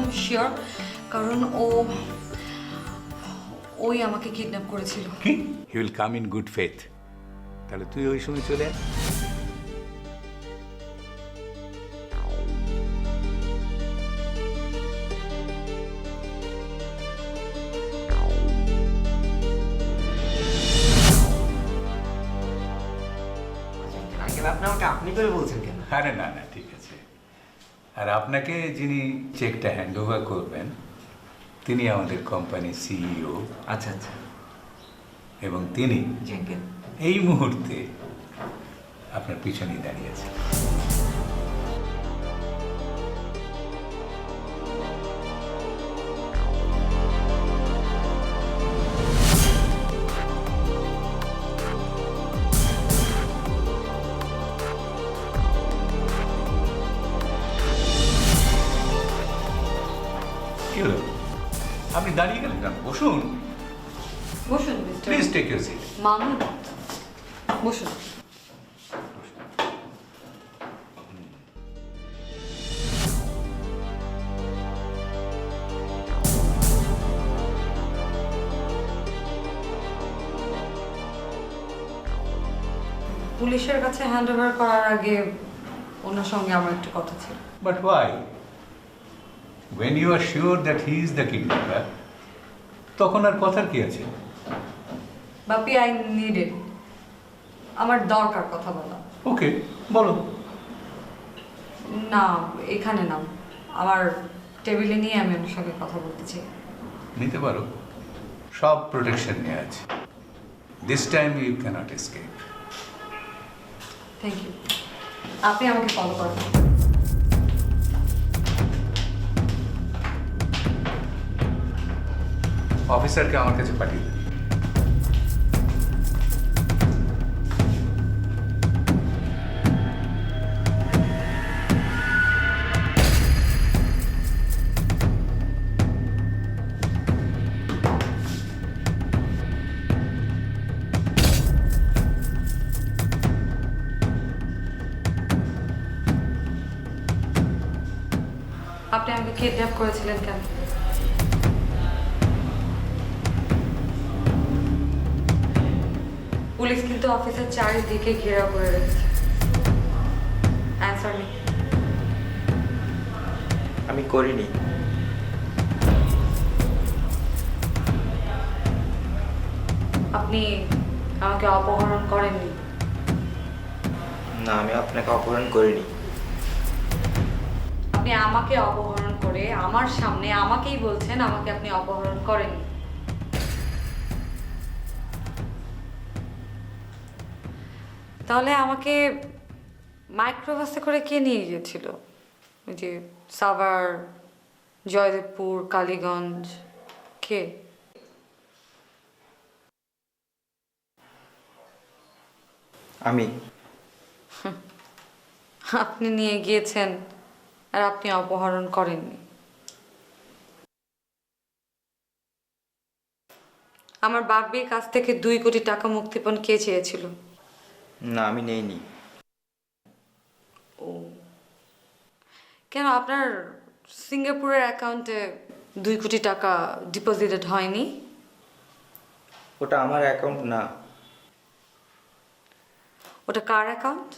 একদম শিওর, কারণ ওই আমাকে কিডন্যাপ করেছিল। কি? He will come in good faith. তাহলে তুই ওই সময় চলে আয়। আঙ্কেল, আপনি আমাকে আপনি করে বলছেন কেন? আরে না না, ঠিক আছে। আর আপনাকে যিনি চেকটা হ্যান্ড ওভার করবেন তিনি আমাদের কোম্পানির সিইও, আচ্ছা আচ্ছা। এবং তিনি জি আঙ্কেল। এই মুহূর্তে আপনার পিছনেই দাঁড়িয়ে আছে। কি হলো? আপনি দাঁড়িয়ে গেলেন কেন? বসুন, বসুন mister please take your seat. Mamun, বসুন। পুলিশের কাছে হ্যান্ড ওভার করার আগে ওনার সঙ্গে আমার একটু কথা ছিল। But why? When you are sure that he is the kidnapper, তখন আর কথার কি আছে? বাপি, আই নিড ইট। আমার দরকার কথা বলা। ওকে, বলো। না, এখানে না, আমার টেবিলে নিয়ে আমি ওনার সঙ্গে কথা বলতে চাই। নিতে পারো, সব প্রোটেকশন নিয়ে আছে। This time you can't escape. Thank you. আপনি আমাকে ফলো করেন। অফিসারকে আমার কাছে পাঠিয়ে দেন। আপনি আমাকে কিডন্যাপ করেছিলেন কেন? পুলিশ কিন্তু অফিসের চারিদিকে ঘেরাও করে রেখেছে। Answer me. আমি করিনি। আপনি আমাকে অপহরণ করেননি। না, আমি আপনাকে অপহরণ করিনি। আপনি আমাকে অপহরণ করে আমার সামনে আমাকেই বলছেন আমাকে আপনি অপহরণ করেননি। তাহলে আমাকে মাইক্রোবাসে করে কে নিয়ে গিয়েছিল? ওই যে সাভার, জয়দেবপুর, কালীগঞ্জ, কে? আমি। আপনি নিয়ে গিয়েছেন আর আপনি অপহরণ করেননি। আমার বাগ্বির কাছ থেকে 2 কোটি টাকা মুক্তিপণ কে চেয়েছিল? না, আমি নেইনি। ও, কেন আপনার সিঙ্গাপুরের অ্যাকাউন্টে 2 কোটি টাকা ডিপোজিটেড হয়নি? ওটা আমার অ্যাকাউন্ট না। ওটা কার অ্যাকাউন্ট?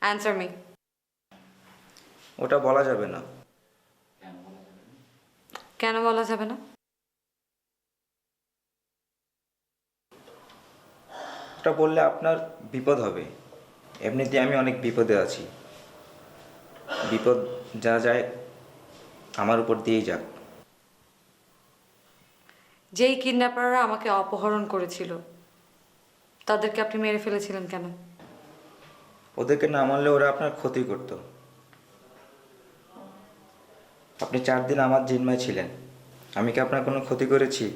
Answer me. ওটা বলা যাবে না। কেন বলা যাবে না? ওটা বললে আপনার বিপদ হবে। এমনিতে আমি অনেক বিপদে আছি। বিপদ যা যায় আমার উপর দিয়েই যাক। যেই কিডন্যাপাররা আমাকে অপহরণ করেছিল তাদেরকে আপনি মেরে ফেলেছিলেন কেন? ওদেরকে না মারলে ওরা আপনার ক্ষতি করত। আপনি 4 দিন আমার জিম্মায় ছিলেন। আমি কি আপনার কোনো ক্ষতি করেছি?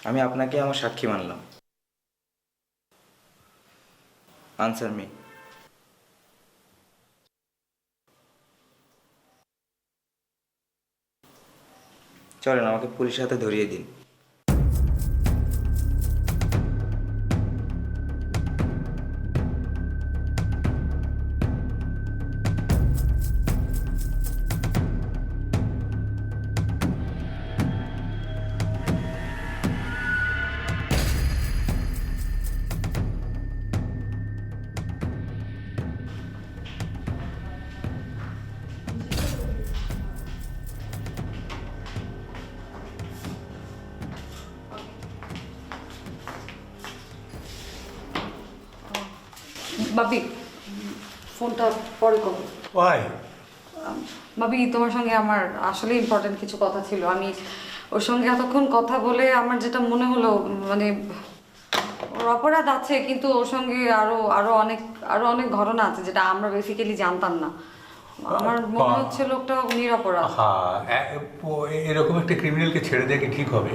আমি আপনাকে আমার সাক্ষী মানলাম। Answer me. চলেন, আমাকে পুলিশের হাতে ধরিয়ে দিন। বাবি ফোনটা পরে করো। ওয়াই? ভাবি তোমার সঙ্গে আমার আসলে ইম্পর্টেন্ট কিছু কথা ছিল। আমি ওর সঙ্গে এতক্ষণ কথা বলে আমার যেটা মনে হলো, মানে ওর অপরাধ আছে, কিন্তু ওর সঙ্গে আরো অনেক ঘটনা আছে যেটা আমরা বেসিক্যালি জানতাম না। আমার মনে হচ্ছে লোকটা নিরপরাধ। হ্যাঁ, এরকম একটা ক্রিমিনালকে ছেড়ে দেওয়া কি ঠিক হবে?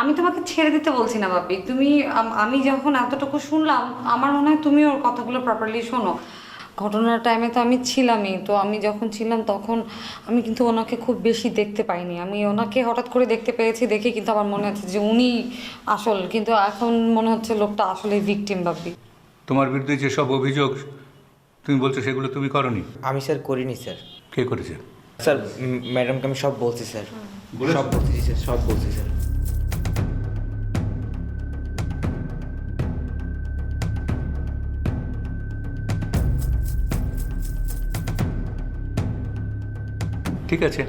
আমি তোমাকে ছেড়ে দিতে বলছি না বাপি, তুমি আমি যখন এতটুকু শুনলাম আমার মনে হয় তুমি ওর কথাগুলো প্রপারলি শোনো। ঘটনার টাইমে তো আমি ছিলামই, তো আমি যখন ছিলাম তখন আমি কিন্তু ওনাকে খুব বেশি দেখতে পাইনি। আমি ওনাকে হঠাৎ করে দেখতে পেয়েছি, দেখে কিন্তু আমার মনে হচ্ছে যে উনি আসল, কিন্তু এখন মনে হচ্ছে লোকটা আসলে ভিকটিম বাপি। তোমার বিরুদ্ধে যেসব অভিযোগ তুমি বলছো সেগুলো তুমি করনি? আমি স্যার করিনি স্যার। কে করেছে? স্যার ম্যাডামকে আমি সব বলছি স্যার, সব বলছি স্যার, সব বলছি স্যার। ঠিক আছে,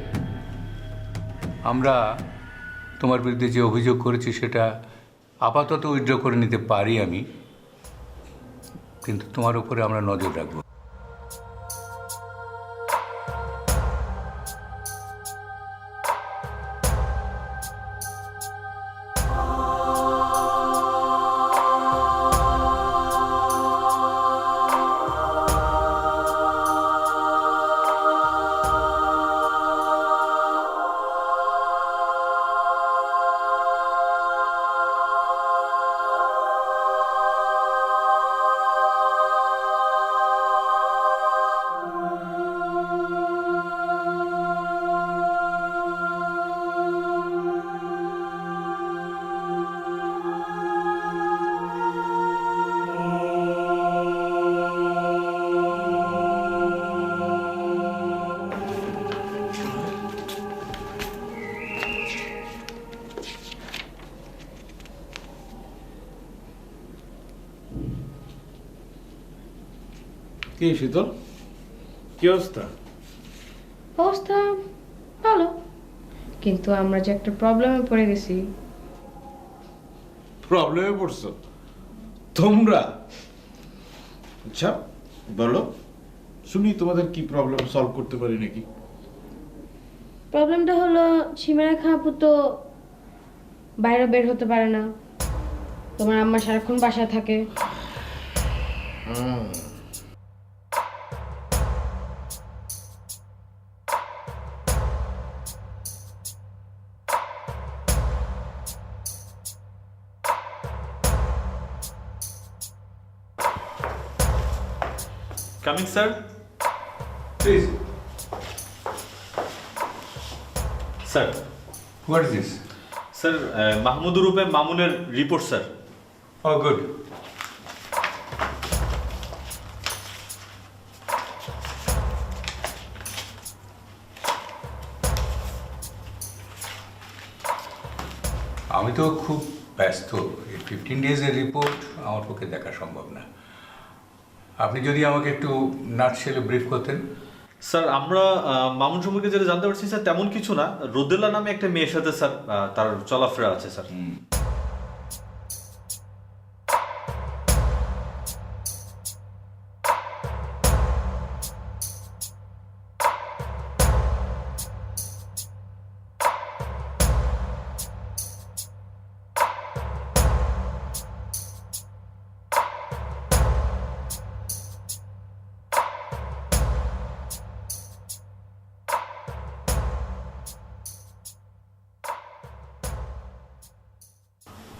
আমরা তোমার বিরুদ্ধে যে অভিযোগ করেছি সেটা আপাতত উইথড্র করে নিতে পারি আমি, কিন্তু তোমার উপরে আমরা নজর রাখবো। কি শীতল, কি অবস্থা? অবস্থা ভালো, কিন্তু আমরা যে একটা প্রবলেমে পড়ে গেছি। প্রবলেমে পড়ছো তোমরা? আচ্ছা বলো, শুনি তোমাদের কি প্রবলেম, সলভ করতে পারি নাকি। প্রবলেমটা হলো সীমারেখা আপু তো বাইরে বের হতে পারে না, তোমার আম্মা সারাক্ষণ বাসায় থাকে। Coming, sir. Please. Sir. What is this? Sir, Mahmudur রূপে মামুনের রিপোর্ট স্যার। Oh, good. আমি তো খুব ব্যস্ত, এই 15 ডেজের রিপোর্ট আমার পক্ষে দেখা সম্ভব না। আপনি যদি আমাকে একটু নাটশেলে ব্রিফ করতেন। স্যার আমরা মামুন সম্পর্কে যেটা জানতে পারছি স্যার তেমন কিছু না, রোদেলা নামে একটা মেয়ের সাথে স্যার তার চলাফেরা আছে sir.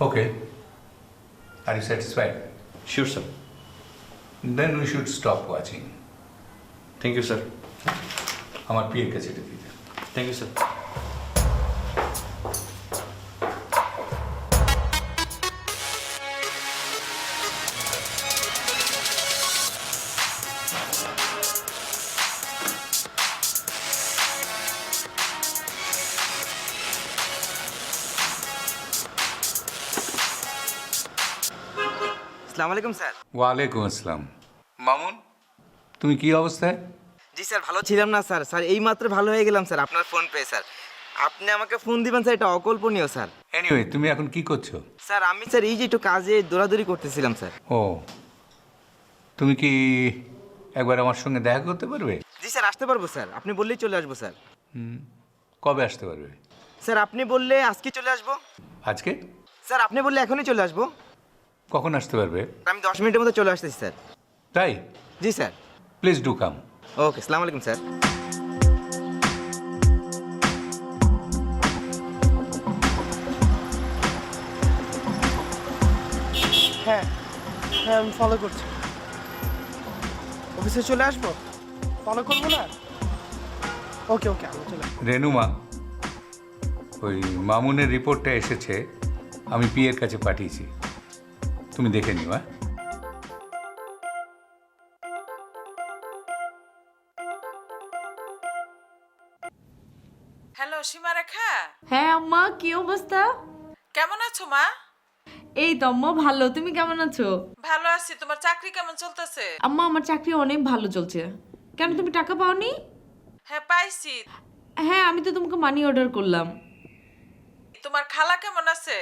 Okay. Are you satisfied? Sure sir. Then we should stop watching. Thank you sir. আমার পিএর কাছে এটা দিতে। Thank you sir. আসসালামু আলাইকুম স্যার। ওয়ালাইকুম আসসালাম। মামুন, তুমি কি অবস্থায়? জি স্যার, ভালো ছিলাম না স্যার। স্যার এই মাত্র ভালো হয়ে গেলাম স্যার আপনার ফোন পেয়ে। স্যার আপনি আমাকে ফোন দিবেন স্যার, এটা অকল্পনীয় স্যার। এনিওয়ে, তুমি এখন কি করছো? স্যার আমি স্যার এই যে একটু কাজে দৌড়াদৌড়ি করতেছিলাম স্যার। ও, তুমি কি একবার আমার সঙ্গে দেখা করতে পারবে? জি স্যার, আসতে পারবো স্যার, আপনি বললেই চলে আসবো স্যার। কবে আসতে পারবে? স্যার আপনি বললে আজকে চলে আসবো। আজকে? স্যার আপনি বললে এখনই চলে আসবো। কখন আসতে পারবে? আমি 10 মিনিটের মধ্যে চলে আসতেছি স্যার। তাই? জি sir. Please do come. Okay, আসসালামু আলাইকুম স্যার। হ্যাঁ হ্যাঁ আমি ফলো করছি। অফিসে চলে আসবো? ফলো করবো না? ওকে ওকে আমি চলে আসবো। রেনুমা, ওই মামুনের রিপোর্টটা এসেছে, আমি পিএর কাছে পাঠিয়েছি, তুমি দেখে নিও। হ্যাঁ, হ্যালো সীমারেখা, হ্যাঁ আম্মা, কি অবস্থা? কেমন আছো মা? এই তো আম্মা ভালো, তুমি কেমন আছো? ভালো আছি। তোমার চাকরি কেমন চলতেছে? আম্মা আমার চাকরি অনেক ভালো চলছে। কেন, তুমি টাকা পাওনি? হ্যাঁ পাইছি। হ্যাঁ, আমি তো তোমাকে মানি অর্ডার করলাম। তোমার খালা কেমন আছে?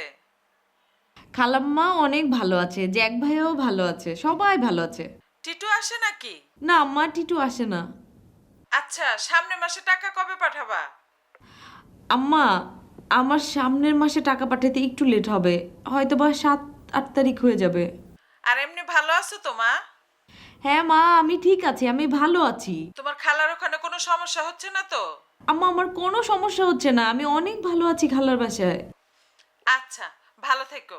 খালাম্মা অনেক ভালো আছে, জ্যাক ভাইও ভালো আছে, সবাই ভালো আছে। টিটু আসে নাকি? না আম্মা, টিটু আসে না। আচ্ছা, সামনের মাসে টাকা কবে পাঠাবা? আম্মা, আমার সামনের মাসে টাকা পাঠাতে একটু লেট হবে, হয়তো বা 7-8 তারিখ হয়ে যাবে। আর এমনি ভালো আছো তো মা? হ্যাঁ মা, আমি ঠিক আছি, আমি ভালো আছি। তোমার খালার ওখানে কোনো সমস্যা হচ্ছে না তো? আম্মা আমার কোনো সমস্যা হচ্ছে না, আমি অনেক ভালো আছি খালার বাসায়। আচ্ছা, ভালো থেকো।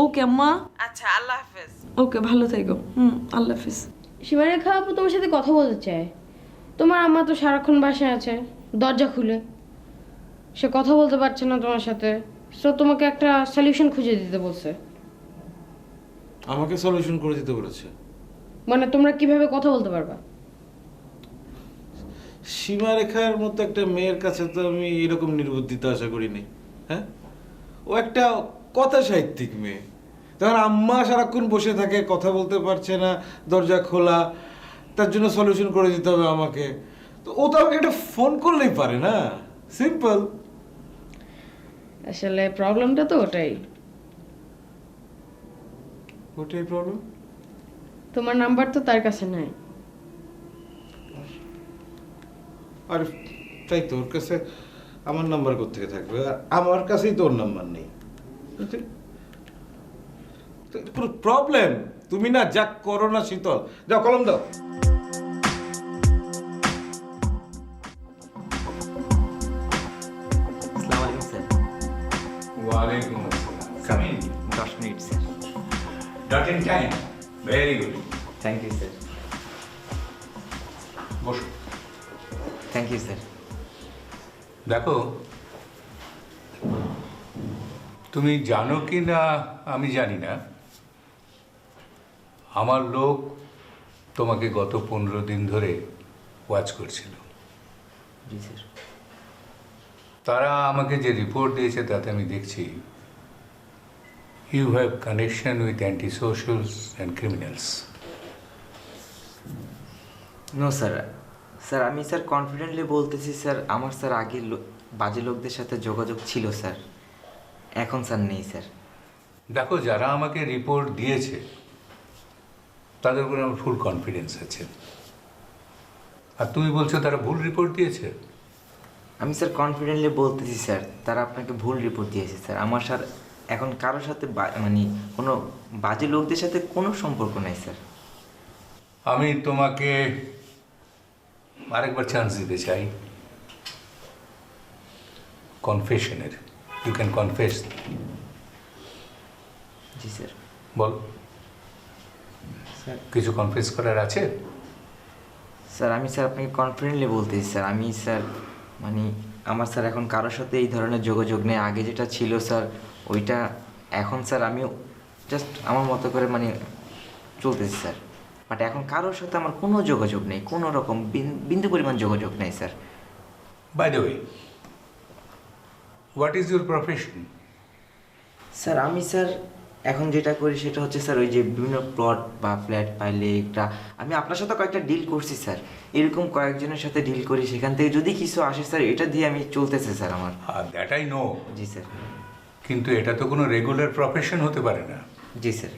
ওকে আম্মা। আচ্ছা, আল্লাহ হাফেজ। ওকে, ভালো থেকো। আল্লাহ হাফিজ। সীমারেখা আপু তোমার সাথে কথা বলতে চায়। তোমার আম্মা তো সারাক্ষণ বাসায় আছে, দরজা খুলে, সে কথা বলতে পারছে না তোমার সাথে। সো তোমাকে একটা সলিউশন খুঁজে দিতে বলছে। আমাকে সলিউশন করে দিতে বলেছে? মানে তোমরা কিভাবে কথা বলতে পারবা? সীমারেখার মতো একটা মেয়ের কাছে তো আমি এরকম নির্বুদ্ধিতা আশা করিনি। হ্যাঁ, ও একটা কথা সাহিত্যিক মেয়ে। তখন আম্মা সারাক্ষণ বসে থাকে, কথা বলতে পারছে না, দরজা খোলা, তার জন্য সলিউশন করে দিতে হবে আমাকে। তো ও তো আমাকে একটা ফোন করলেই পারে না, সিম্পল। আসলে প্রবলেমটা তো ওটাই। ওটাই প্রবলেম। তোমার নাম্বার তো তার কাছে নাই। আর তাই তোর কাছে আমার নাম্বার কোত্থেকে থাকবে? আর আমার কাছেই তোর নাম্বার নেই। পুরো প্রবলেম। তুমি না যা করো না শীতল, যাও কলম দাও। আসসালামু আলাইকুম স্যার। ওয়ালাইকুম আসসালাম। Come in. 10 minute sir. Dot in time. Very good. Thank you sir. বসো। Thank you sir. দেখো, তুমি জানো কি না আমি জানি না, আমার লোক তোমাকে গত 15 দিন ধরে ওয়াচ করছিল। জি স্যার। তারা আমাকে যে রিপোর্ট দিয়েছে তাতে আমি দেখছি you have connection with anti socials and criminals. No sir. Sir আমি স্যার কনফিডেন্টলি বলতেছি স্যার, আমার স্যার আগে বাজে লোকদের সাথে যোগাযোগ ছিল স্যার, এখন স্যার নেই স্যার। দেখো, যারা আমাকে রিপোর্ট দিয়েছে তাদের উপরে আমার ফুল কনফিডেন্স আছে, আর তুমি বলছো তারা ভুল রিপোর্ট দিয়েছে। আমি স্যার কনফিডেন্টলি বলতেছি স্যার, তারা আপনাকে ভুল রিপোর্ট দিয়েছে স্যার। আমার স্যার এখন কারোর সাথে মানে কোনো বাজে লোকদের সাথে কোনো সম্পর্ক নাই স্যার। আমি তোমাকে আরেকবার চান্স দিতে চাই কনফেশনের। You can confess. জি স্যার। বল, স্যার কিছু কনফেস করার আছে? স্যার আমি স্যার আপনাকে কনফিডেন্টলি বলতেছি স্যার, আমি স্যার মানে আমার স্যার এখন কারোর সাথে এই ধরনের যোগাযোগ নেই। আগে যেটা ছিল স্যার ওইটা, এখন স্যার আমি জাস্ট আমার মতো করে মানে চলতেছি স্যার। বাট এখন কারোর সাথে আমার কোনো যোগাযোগ নেই, কোনো রকম বিন্দু পরিমাণ যোগাযোগ নেই sir. By the way, what is your profession? Sir আমি স্যার এখন যেটা করি সেটা হচ্ছে স্যার ওই যে বিভিন্ন প্লট বা ফ্ল্যাট পাইলে একটা, আমি আপনার সাথে কয়েকটা ডিল করছি স্যার, এরকম কয়েকজনের সাথে ডিল করি, সেখান থেকে যদি কিছু আসে স্যার এটা দিয়ে আমি চলতেছে স্যার আমার। That I know. জি স্যার। কিন্তু এটা তো কোনো রেগুলার প্রফেশন হতে পারে না। জি sir.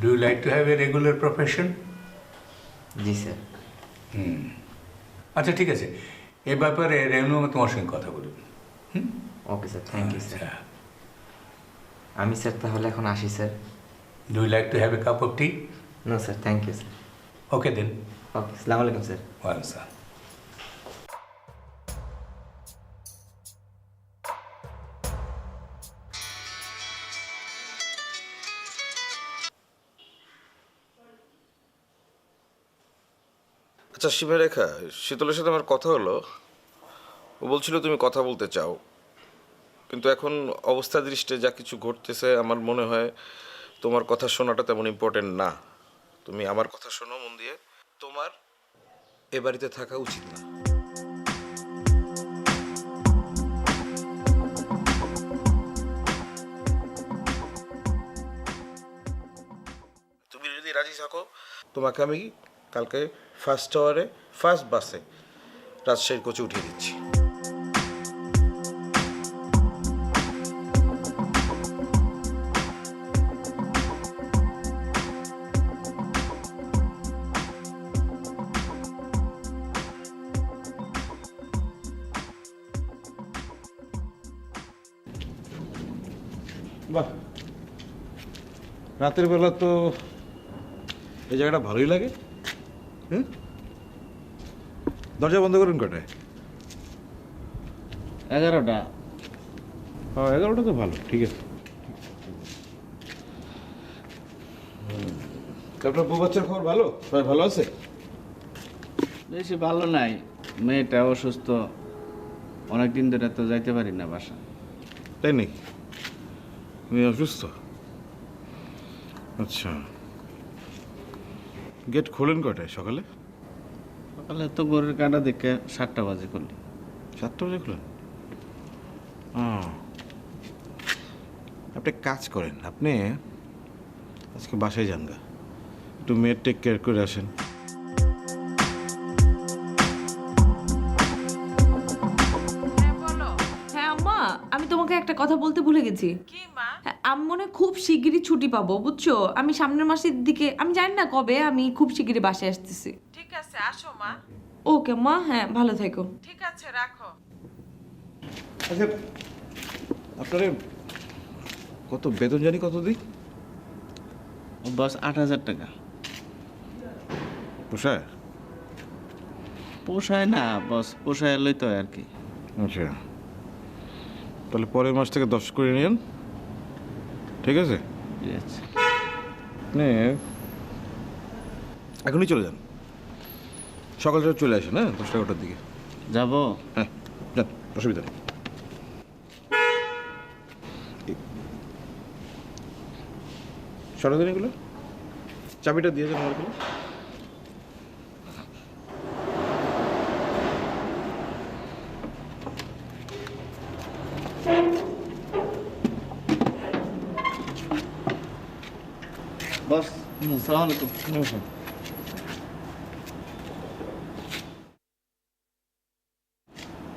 Do you like to have a regular profession? জি স্যার। আচ্ছা ঠিক আছে, এ ব্যাপারে রেনু তোমার সঙ্গে কথা বলুন। Okay sir, thank you sir. আচ্ছা, আমি স্যার তাহলে এখন আসি sir. Do you like to have a cup of tea? No sir, thank you sir. Okay then. Okay, আসসালামু আলাইকুম স্যার। ওয়ালাইকুম আসসালাম। আচ্ছা সীমারেখা, শীতলের সাথে আমার কথা হলো, ও বলছিল তুমি কথা বলতে চাও, কিন্তু এখন অবস্থা দৃষ্টে যা কিছু ঘটতেছে আমার মনে হয় তোমার কথা শোনাটা তেমন ইম্পর্টেন্ট না। তুমি আমার কথা শোনো মন দিয়ে, তোমার এ বাড়িতে থাকা উচিত না। তুমি যদি রাজি থাকো, তোমাকে আমি কালকে ফার্স্ট আওয়ারে ফার্স্ট বাসে রাজশাহীর কোচে উঠিয়ে দিচ্ছি। বাহ, রাতের বেলা তো এই জায়গাটা ভালোই লাগে। হুম, দরজা বন্ধ করুন কটায়? 11টা। ও 11টা তো ভালো, ঠিক আছে। আপনার বউ বাচ্চার খবর ভালো? সবাই ভালো আছে? বেশি ভালো নাই, মেয়েটা অসুস্থ, অনেকদিন ধরে তো যাইতে পারি না বাসা। তাই নেই, মেয়ে অসুস্থ? আচ্ছা, গেট খোলেন কটায় সকালে? সকালে তো গরুর কাটা দেখে 7টা বাজে করলি। 7টা বাজে খোলেন? আপনি কাজ করেন, আপনি আজকে বাসায় যান গা, একটু মেয়ের টেক কেয়ার করে আসেন। হ্যাঁ বলো। হ্যাঁ আম্মা, আমি তোমাকে একটা কথা বলতে ভুলে গেছি। কি মা? হ্যাঁ, আমি মনে হয় খুব শিগগিরই ছুটি পাবো, বুঝছো? আমি সামনের মাসের দিকে, আমি জানি না কবে, আমি খুব শিগগিরই বাসায় আসতেছি। ঠিক আছে, আসো মা। ওকে মা, হ্যাঁ ভালো থেকো। ঠিক আছে, রাখো। আচ্ছা, আপনার কত বেতন জানি কত দিই? বাস 8,000 টাকা। পোষায়? পোষায় না বস, পোষায় লই তো আর কি। আচ্ছা, তাহলে পরের মাস থেকে 10 করে নিন, ঠিক আছে? ঠিক আছে। আপনি এখনই চলে যান, সকাল সকাল চলে আসেন। হ্যাঁ, 10টা দিকে যাবো? হ্যাঁ যান, অসুবিধা নেই। সরাদিন এগুলো চাবিটা দিয়ে যান আমারগুলো। বস, আসসালামু আলাইকুম। নমস্কার।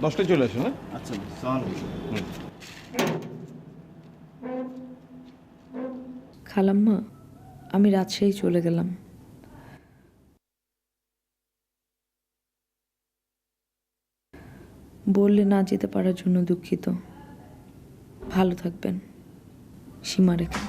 10টায় চলে আসেন। হ্যাঁ, আচ্ছা বস, আসসালামু আলাইকুম। খালাম্মা, আমি রাজশাহী চলে গেলাম। বললে না যেতে পারার জন্য দুঃখিত। ভালো থাকবেন, সীমারেখা।